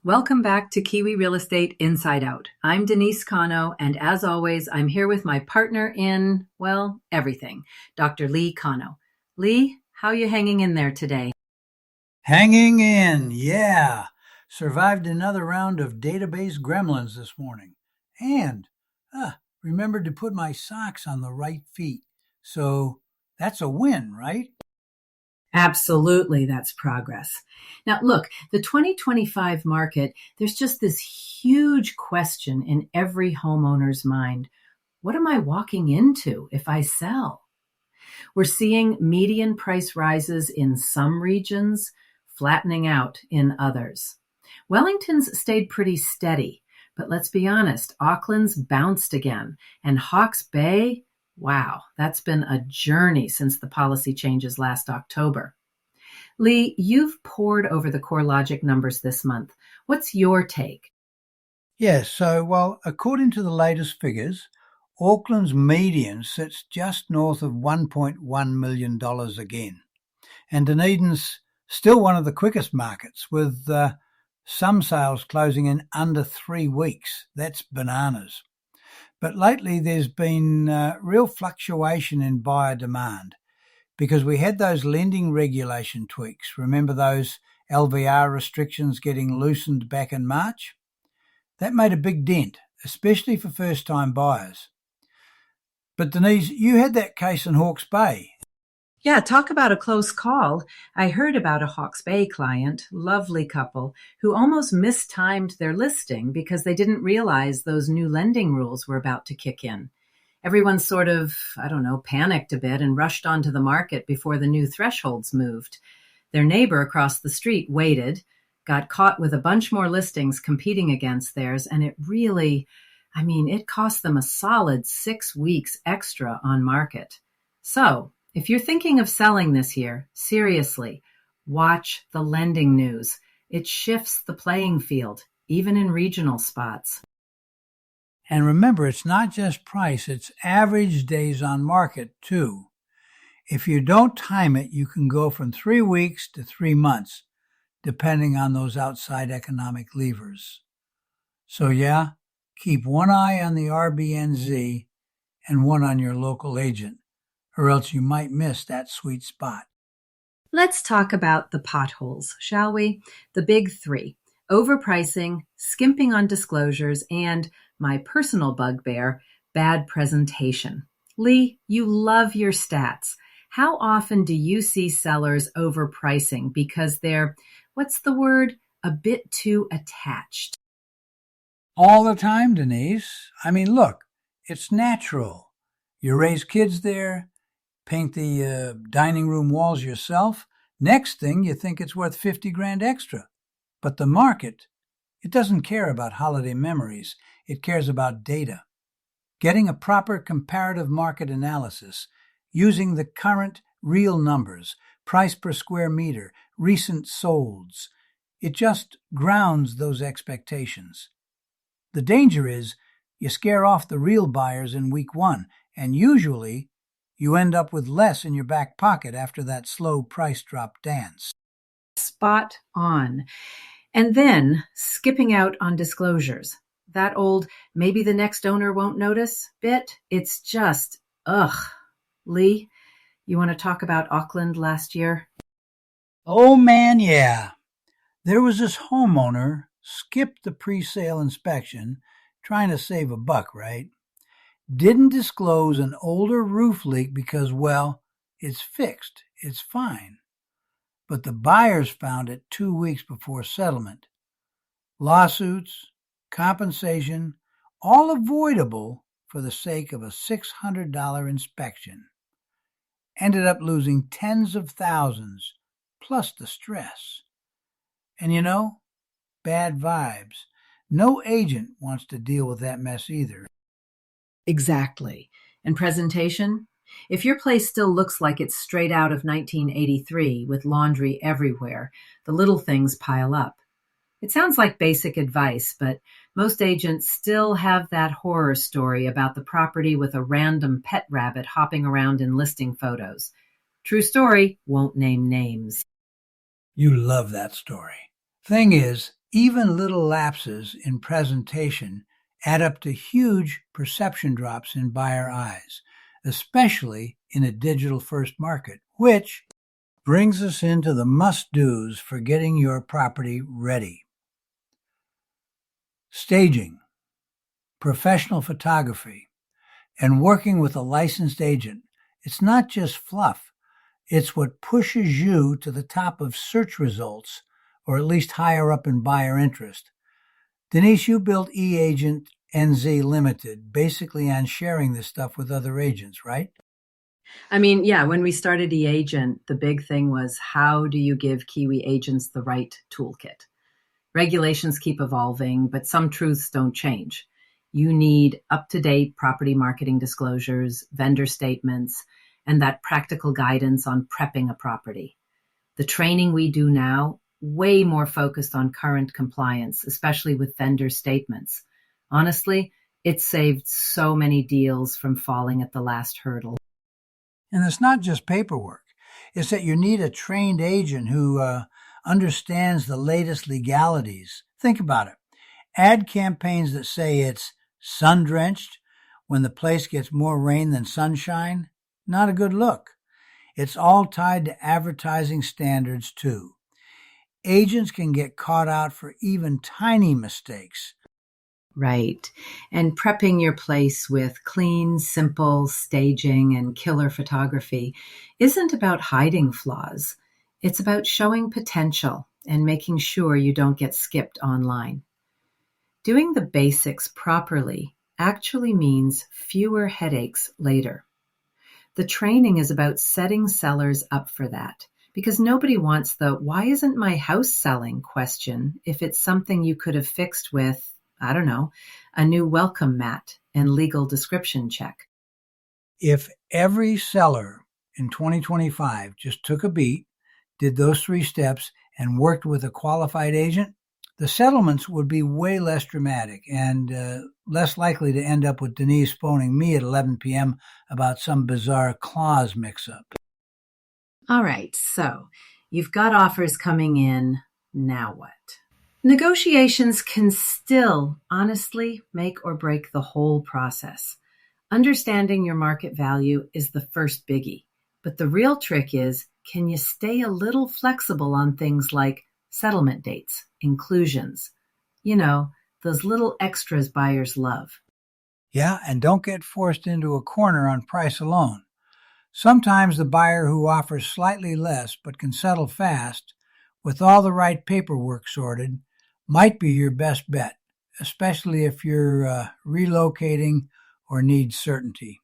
Welcome back to Kiwi Real Estate Inside Out. I'm Denise Cano, and as always, I'm here with my partner in, well, everything, Dr. Lee Cano. Lee, how are you hanging in there today? Hanging in, yeah. Survived another round of database gremlins this morning. And remembered to put my socks on the right feet. So that's a win, right? Absolutely, that's progress. Now, look, the 2025 market, there's just this huge question in every homeowner's mind. What am I walking into if I sell? We're seeing median price rises in some regions, flattening out in others. Wellington's stayed pretty steady, but let's be honest, Auckland's bounced again, and Hawke's Bay, wow, that's been a journey since the policy changes last October. Lee, you've pored over the CoreLogic numbers this month. What's your take? Yes, according to the latest figures, Auckland's median sits just north of $1.1 million again. And Dunedin's still one of the quickest markets, with some sales closing in under 3 weeks. That's bananas. But lately there's been real fluctuation in buyer demand because we had those lending regulation tweaks. Remember those LVR restrictions getting loosened back in March? That made a big dent, especially for first-time buyers. But Denise, you had that case in Hawke's Bay. Yeah, talk about a close call. I heard about a Hawke's Bay client, lovely couple, who almost mistimed their listing because they didn't realize those new lending rules were about to kick in. Everyone sort of, panicked a bit and rushed onto the market before the new thresholds moved. Their neighbor across the street waited, got caught with a bunch more listings competing against theirs, and it cost them a solid 6 weeks extra on market. So, if you're thinking of selling this year, seriously, watch the lending news. It shifts the playing field, even in regional spots. And remember, it's not just price, it's average days on market too. If you don't time it, you can go from 3 weeks to 3 months, depending on those outside economic levers. So yeah, keep one eye on the RBNZ and one on your local agent, or else you might miss that sweet spot. Let's talk about the potholes, shall we? The big three: overpricing, skimping on disclosures, and my personal bugbear, bad presentation. Lee, you love your stats. How often do you see sellers overpricing because they're, a bit too attached? All the time, Denise. Look, it's natural. You raise kids there, paint the dining room walls yourself. Next thing, you think it's worth 50 grand extra. But the market, it doesn't care about holiday memories. It cares about data. Getting a proper comparative market analysis using the current real numbers, price per square meter, recent solds. It just grounds those expectations. The danger is you scare off the real buyers in week one, and usually you end up with less in your back pocket after that slow price drop dance. Spot on. And then skipping out on disclosures. That old maybe the next owner won't notice bit, it's just, ugh. Lee, you want to talk about Auckland last year? Oh man, yeah. There was this homeowner, skipped the pre-sale inspection, trying to save a buck, right? Didn't disclose an older roof leak because, well, it's fixed, it's fine. But the buyers found it 2 weeks before settlement. Lawsuits, compensation, all avoidable for the sake of a $600 inspection. Ended up losing tens of thousands, plus the stress. And bad vibes. No agent wants to deal with that mess either. Exactly. And presentation? If your place still looks like it's straight out of 1983 with laundry everywhere, the little things pile up. It sounds like basic advice, but most agents still have that horror story about the property with a random pet rabbit hopping around in listing photos. True story, won't name names. You love that story. Thing is, Even little lapses in presentation add up to huge perception drops in buyer eyes, especially in a digital-first market, which brings us into the must-dos for getting your property ready. Staging, professional photography, and working with a licensed agent. It's not just fluff. It's what pushes you to the top of search results, or at least higher up in buyer interest. Denise, you built eAgent NZ Limited basically on sharing this stuff with other agents, right? I mean, yeah, when we started eAgent, the big thing was, how do you give Kiwi agents the right toolkit? Regulations keep evolving, but some truths don't change. You need up-to-date property marketing disclosures, vendor statements, and that practical guidance on prepping a property. The training we do now, way more focused on current compliance, especially with vendor statements. Honestly, it saved so many deals from falling at the last hurdle. And it's not just paperwork. It's that you need a trained agent who understands the latest legalities. Think about it. Ad campaigns that say it's sun-drenched when the place gets more rain than sunshine, not a good look. It's all tied to advertising standards, too. Agents can get caught out for even tiny mistakes. Right. And prepping your place with clean, simple staging and killer photography isn't about hiding flaws. It's about showing potential and making sure you don't get skipped online. Doing the basics properly actually means fewer headaches later. The training is about setting sellers up for that, because nobody wants the "why isn't my house selling" question if it's something you could have fixed with, I don't know, a new welcome mat and legal description check. If every seller in 2025 just took a beat, did those 3 steps, and worked with a qualified agent, the settlements would be way less dramatic and less likely to end up with Denise phoning me at 11 p.m. about some bizarre clause mix-up. All right, so you've got offers coming in. Now what? Negotiations can still honestly make or break the whole process. Understanding your market value is the first biggie, but the real trick is, can you stay a little flexible on things like settlement dates, inclusions? You know, those little extras buyers love. Yeah, and don't get forced into a corner on price alone. Sometimes the buyer who offers slightly less but can settle fast, with all the right paperwork sorted, might be your best bet, especially if you're relocating or need certainty.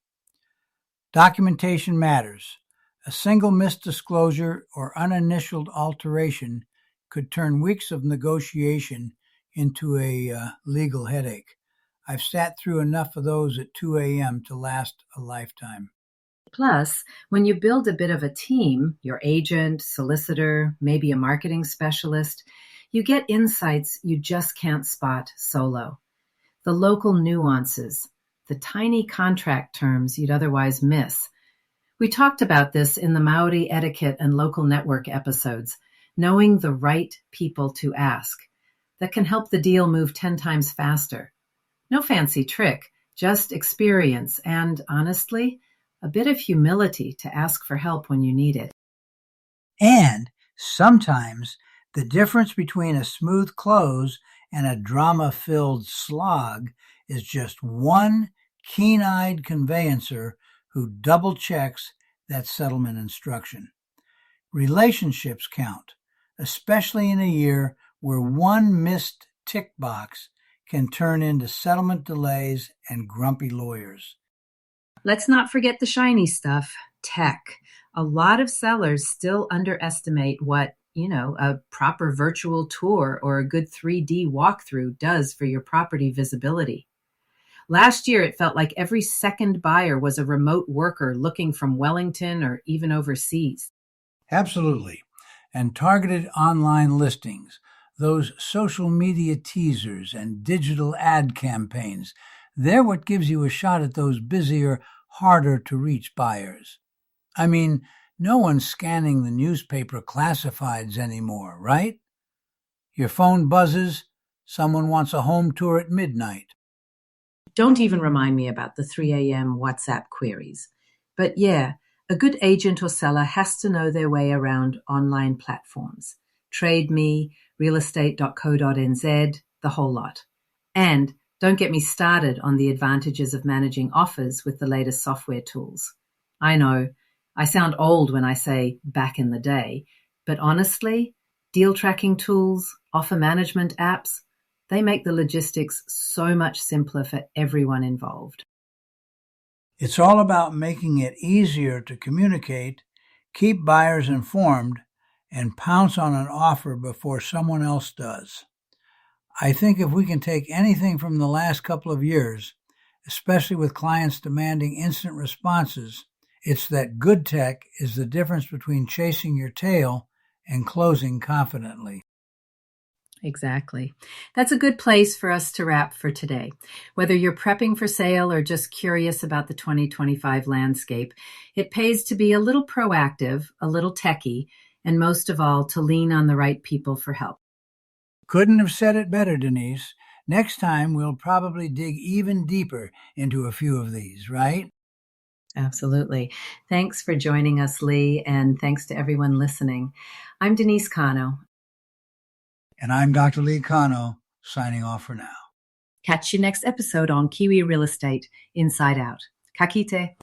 Documentation matters. A single misdisclosure or uninitialed alteration could turn weeks of negotiation into a legal headache. I've sat through enough of those at 2 a.m. to last a lifetime. Plus, when you build a bit of a team, your agent, solicitor, maybe a marketing specialist, you get insights you just can't spot solo. The local nuances, the tiny contract terms you'd otherwise miss. We talked about this in the Maori etiquette and local network episodes, knowing the right people to ask. That can help the deal move 10 times faster. No fancy trick, just experience and, honestly, a bit of humility to ask for help when you need it. And sometimes the difference between a smooth close and a drama-filled slog is just one keen-eyed conveyancer who double-checks that settlement instruction. Relationships count, especially in a year where one missed tick box can turn into settlement delays and grumpy lawyers. Let's not forget the shiny stuff, tech. A lot of sellers still underestimate what, a proper virtual tour or a good 3D walkthrough does for your property visibility. Last year, it felt like every second buyer was a remote worker looking from Wellington or even overseas. Absolutely. And targeted online listings, those social media teasers and digital ad campaigns, they're what gives you a shot at those busier, harder to reach buyers. I mean, no one's scanning the newspaper classifieds anymore, right? Your phone buzzes. Someone wants a home tour at midnight. Don't even remind me about the 3 a.m. WhatsApp queries. But yeah, a good agent or seller has to know their way around online platforms. TradeMe, realestate.co.nz, the whole lot. And don't get me started on the advantages of managing offers with the latest software tools. I know, I sound old when I say back in the day, but honestly, deal tracking tools, offer management apps, they make the logistics so much simpler for everyone involved. It's all about making it easier to communicate, keep buyers informed, and pounce on an offer before someone else does. I think if we can take anything from the last couple of years, especially with clients demanding instant responses, it's that good tech is the difference between chasing your tail and closing confidently. Exactly. That's a good place for us to wrap for today. Whether you're prepping for sale or just curious about the 2025 landscape, it pays to be a little proactive, a little techie, and most of all, to lean on the right people for help. Couldn't have said it better, Denise. Next time, we'll probably dig even deeper into a few of these, right? Absolutely. Thanks for joining us, Lee, and thanks to everyone listening. I'm Denise Cano. And I'm Dr. Lee Cano, signing off for now. Catch you next episode on Kiwi Real Estate Inside Out. Ka kite.